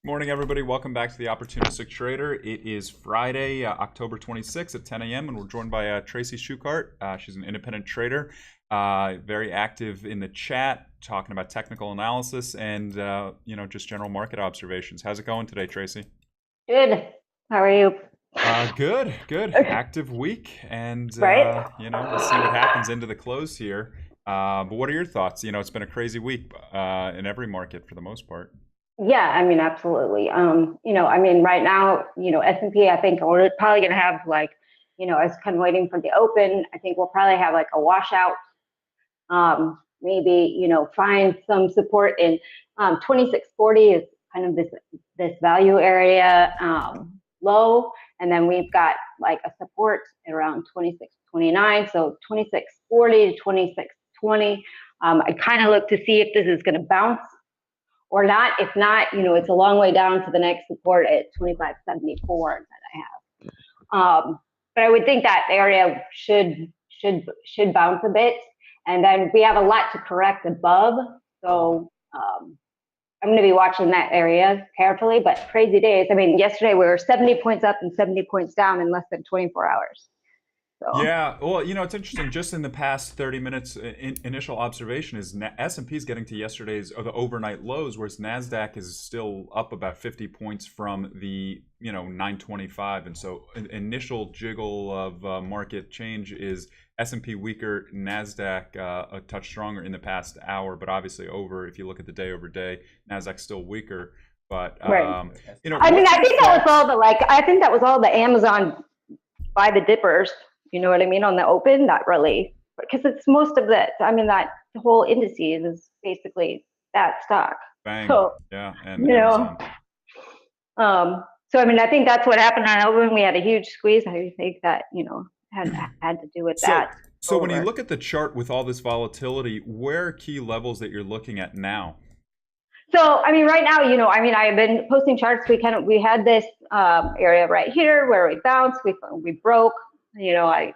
Morning, everybody. Welcome back to the Opportunistic Trader. It is Friday, October 26th at 10 a.m., and we're joined by Tracy Shuchart. She's an independent trader, very active in the chat, talking about technical analysis and just general market observations. How's it going today, Tracy? Good. How are you? Good, good. Active week, and Right? we'll see what happens into the close here. But what are your thoughts? It's been a crazy week in every market for the most part. Yeah, I mean, absolutely. Right now, S&P, I think we're probably going to have I was kind of waiting for the open. I think we'll probably have like a washout. Maybe, find some support in 2640 is kind of this value area low. And then we've got like a support around 2629. So 2640 to 2620. I kind of look to see if this is going to bounce or not. If not, it's a long way down to the next support at 2574 that I have. But I would think that area should bounce a bit. And then we have a lot to correct above. So I'm going to be watching that area carefully, but crazy days. I mean, yesterday we were 70 points up and 70 points down in less than 24 hours. So Yeah, well, it's interesting. Just in the past 30 minutes, initial observation is S&P is getting to yesterday's or the overnight lows, whereas Nasdaq is still up about 50 points from the 925. And so, initial jiggle of market change is S&P weaker, Nasdaq a touch stronger in the past hour, but obviously over. If you look at the day over day, Nasdaq's still weaker. But right. I mean, what's I your think that was thoughts? all I think that was all the Amazon buy the dippers. You know what I mean? On the open, not really, because it's most of that. I mean, that the whole indices is basically that stock. Bang, So, yeah, and you know, Amazon. so I mean, I think that's what happened on open. We had a huge squeeze. I think that, had to do with So, that so when you over. look at the chart with all this volatility, where are key levels that you're looking at now? So, I mean, right now, I've been posting charts. We had this area right here where we bounced, we broke. I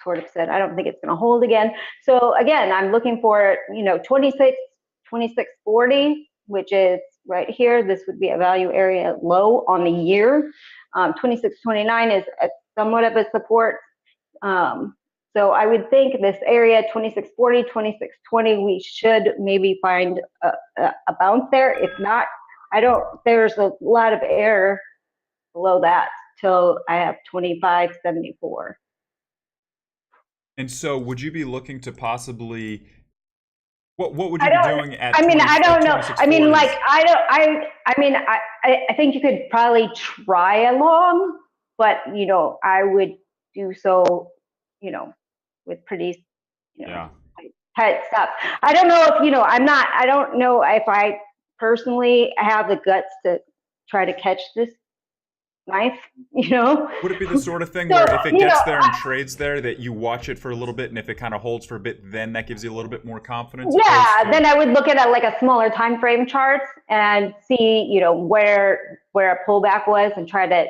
sort of said I don't think it's going to hold again. So again, I'm looking for 2640, which is right here. This would be a value area low on the year. 2629 is somewhat of a support. So I would think this area 2640, 2620, we should maybe find a bounce there. If not, there's a lot of air below that till I have 2574. And so, would you be looking to possibly what would you I be don't. doing at I mean, 20 I at don't know. I mean, 2640s? I don't. I mean, I think you could probably try along, but I would do so, with pretty, you know, Yeah. tight stuff. I don't know if I'm not. I don't know if I personally have the guts to try to catch this knife. You know. Would it be the sort of thing So where if it gets there and trades there, that you watch it for a little bit, and if it kind of holds for a bit, then that gives you a little bit more confidence, opposed yeah, to then I would look at like a smaller time frame chart and see, where a pullback was and try to,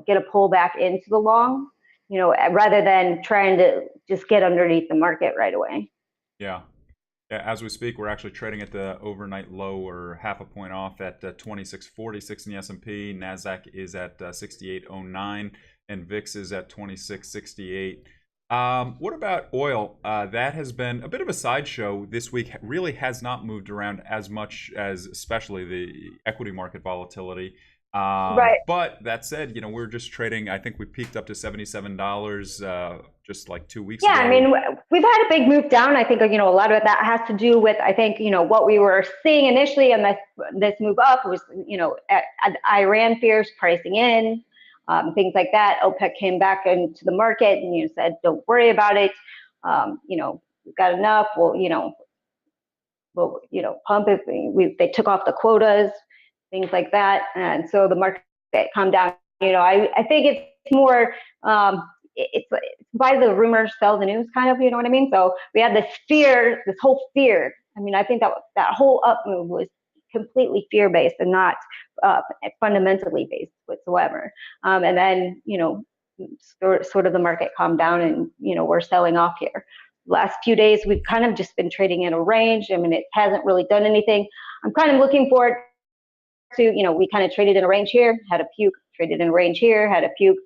get a pullback into the long, rather than trying to just get underneath the market right away. yeah. Yeah, as we speak, we're actually trading at the overnight low, or half a point off at 2646 in the S&P. Nasdaq is at 6809, and VIX is at 2668. What about oil? That has been a bit of a sideshow this week. Really has not moved around as much as, especially the equity market volatility. Right. But that said, we're just trading. I think we peaked up to $77 just like 2 weeks Yeah, I ago. mean, we've had a big move down. I think, a lot of that has to do with, I think, what we were seeing initially, and this move up was, Iran fears pricing in, things like that. OPEC came back into the market and said, don't worry about it. We've got enough. We'll pump it. They took off the quotas, things like that, and so the market calmed down. I think it's more. It's buy the rumors, sell the news, kind of. You know what I mean? So we had this whole fear. I mean, I think that whole up move was completely fear based and not fundamentally based whatsoever. And then sort of the market calmed down, and we're selling off here. Last few days we've kind of just been trading in a range. I mean, it hasn't really done anything. I'm kind of looking for it to, we kind of traded in a range here, had a puke, traded in a range here, had a puke,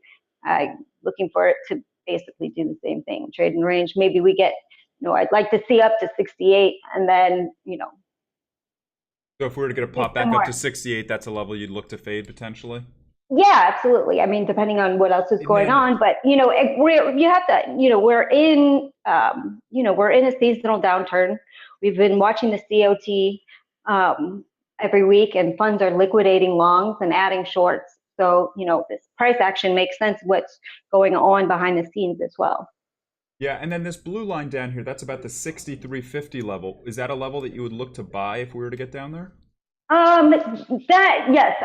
looking for it to basically do the same thing, trade in range. Maybe we get, I'd like to see up to 68 and then, So if we were to get a pop back up to 68, that's a level you'd look to fade potentially? yeah, absolutely. I mean, depending on what else is And going then, on, but you have to, we're in a seasonal downturn. We've been watching the COT every week, and funds are liquidating longs and adding shorts. So this price action makes sense. What's going on behind the scenes as well. yeah, and then this blue line down here, that's about the 63.50 level. Is that a level that you would look to buy if we were to get down there? That yes,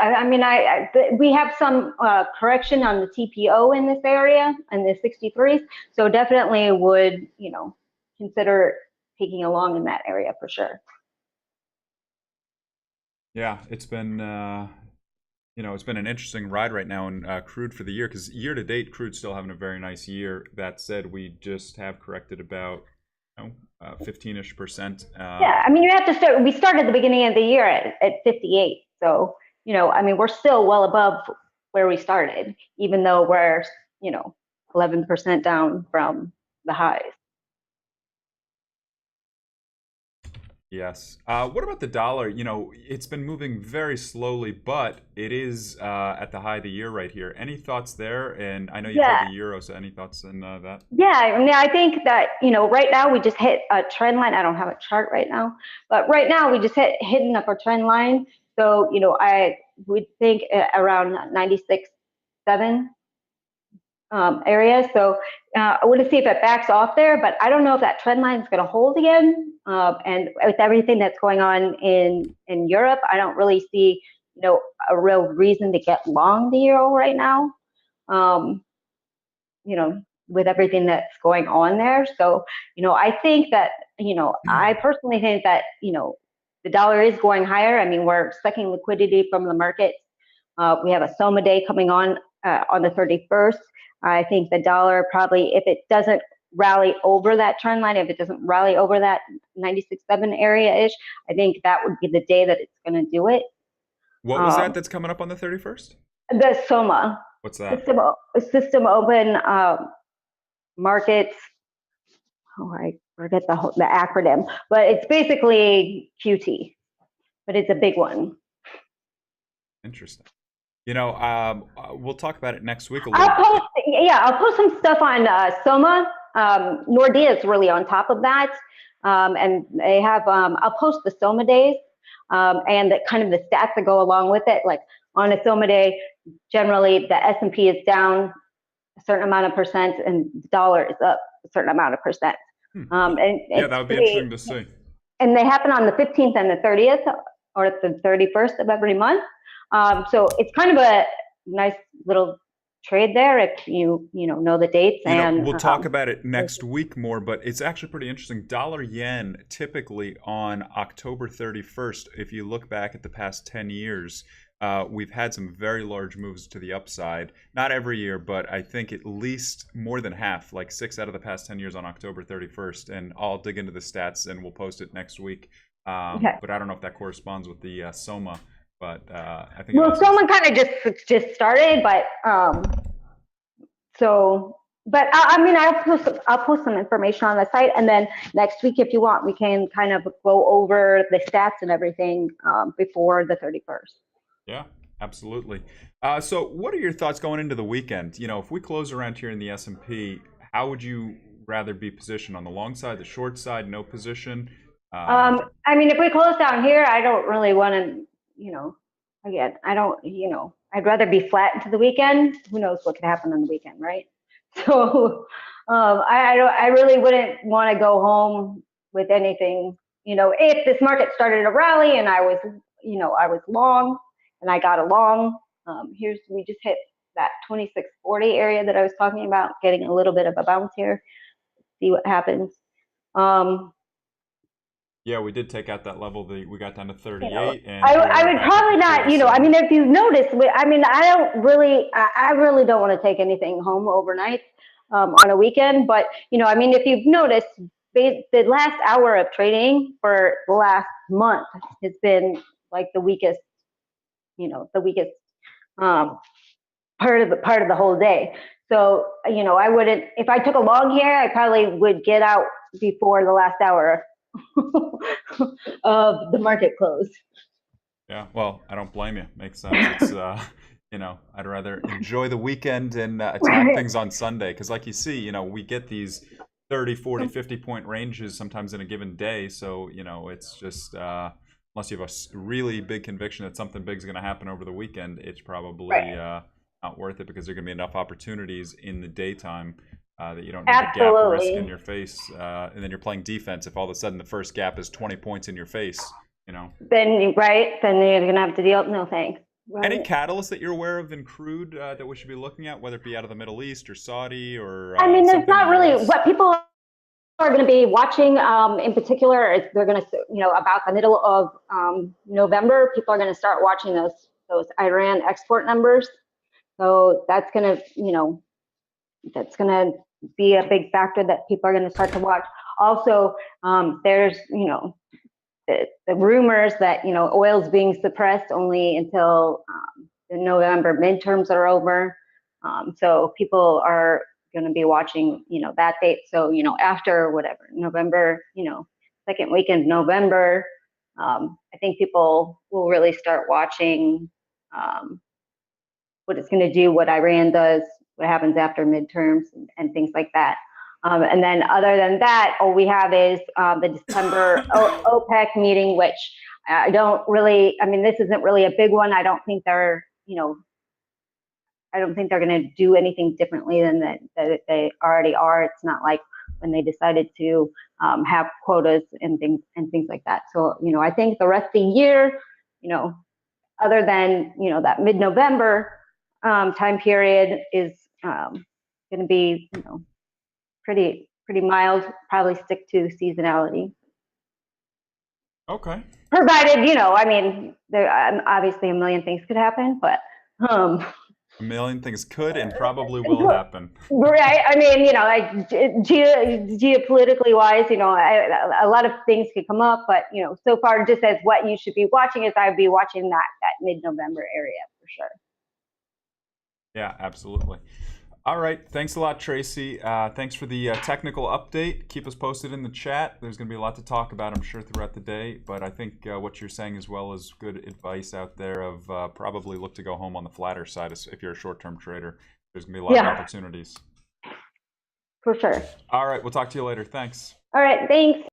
we have some correction on the TPO in this area and the 63s, so definitely would consider taking a long in that area for sure. Yeah, it's been it's been an interesting ride right now in crude for the year, because year to date, crude's still having a very nice year. That said, we just have corrected about 15-ish%. Yeah, I mean, you have to start. We started at the beginning of the year at 58, so I mean, we're still well above where we started, even though we're 11% down from the highs. Yes. What about the dollar? It's been moving very slowly, but it is at the high of the year right here. Any thoughts there? And I know you Yeah, trade the euro, so any thoughts in that? yeah. I mean, I think that right now we just hit a trend line. I don't have a chart right now, but right now we just hitting up our trend line. So I would think around 96.7 area. So I want to see if it backs off there, but I don't know if that trend line is going to hold again. And with everything that's going on in Europe, I don't really see a real reason to get long the euro right now. Um, with everything that's going on there. So I think that I personally think that the dollar is going higher. I mean, we're sucking liquidity from the market. We have a Soma day coming on the 31st. I think the dollar probably, if it doesn't rally over that trend line, if it doesn't rally over that 96.7 area-ish, I think that would be the day that it's going to do it. What was that that's coming up on the 31st? The Soma, What's that? system open markets. Oh, I forget the acronym, but it's basically QT, but it's a big one. Interesting. We'll talk about it next week a little bit. I'll post some stuff on Soma. Nordea is really on top of that, and they have. I'll post the Soma days and the kind of the stats that go along with it. Like on a Soma day, generally the S&P is down a certain amount of percent, and the dollar is up a certain amount of percent. Yeah, that would be interesting to see. And they happen on the 15th and the 30th, or the 31st of every month. So it's kind of a nice little trade there if you know the dates. And we'll talk about it next week more, but it's actually pretty interesting. Dollar yen typically on October 31st, if you look back at the past 10 years, we've had some very large moves to the upside. Not every year, but I think at least more than half, like 6 out of the past 10 years on October 31st. And I'll dig into the stats and we'll post it next week. Okay. But I don't know if that corresponds with the Soma. But I think someone kind of just started, but but I mean, I'll post some information on the site, and then next week, if you want, we can kind of go over the stats and everything before the 31st. Yeah, absolutely. So what are your thoughts going into the weekend? If we close around here in the S&P, how would you rather be positioned, on the long side, the short side, no position? I mean, if we close down here, I don't really want to, again, I don't, I'd rather be flat into the weekend. Who knows what could happen on the weekend, right? So I really wouldn't want to go home with anything. If this market started to rally and I was long and I got a long, we just hit that 2640 area that I was talking about, getting a little bit of a bounce here. See what happens. Yeah, we did take out that level. We got down to 38. And I would probably not, I mean, if you've noticed, I mean, I really don't want to take anything home overnight on a weekend. But, I mean, if you've noticed, the last hour of trading for the last month has been like the weakest the weakest part of the whole day. So, I wouldn't, if I took a long here, I probably would get out before the last hour of the market close. Yeah, well, I don't blame you. Makes sense. It's I'd rather enjoy the weekend and attack Right. things on Sunday because, like you see, we get these 30, 40, 50 point ranges sometimes in a given day. So it's just unless you have a really big conviction that something big is going to happen over the weekend, it's probably Right. not worth it because there are going to be enough opportunities in the daytime that you don't need the gap risk in Absolutely. your face, and then you're playing defense if all of a sudden the first gap is 20 points in your face. Then, right, then you're going to have to deal. No, thanks. Any Right. catalysts that you're aware of in crude that we should be looking at, whether it be out of the Middle East or Saudi or I mean, there's something in not the really U.S.? what people are going to be watching in particular is they're going to, about the middle of November, people are going to start watching those Iran export numbers. So that's going to be a big factor that people are going to start to watch. Also, there's, the rumors that, oil's being suppressed only until the November midterms are over. So people are going to be watching, that date. So, after whatever, November, second weekend of November, I think people will really start watching what it's going to do, what Iran does, what happens after midterms, and things like that. And then other than that, all we have is the December OPEC meeting, which I don't really, I mean, this isn't really a big one. I don't think they're going to do anything differently than that they already are. It's not like when they decided to have quotas and things like that. So, I think the rest of the year, other than, that mid-November time period is going to be, pretty mild. Probably stick to seasonality, Okay. provided, I mean, there obviously a million things could happen, but A million things could and probably will happen. right. I mean, like geopolitically wise, a lot of things could come up, but so far, just as what you should be watching is I'd be watching that mid-November area for sure. Yeah, absolutely. All right. Thanks a lot, Tracy. Thanks for the technical update. Keep us posted in the chat. There's going to be a lot to talk about, I'm sure, throughout the day. But I think what you're saying as well is good advice out there of probably look to go home on the flatter side if you're a short-term trader. There's going to be a lot of opportunities. For sure. All right. We'll talk to you later. Thanks. All right. Thanks.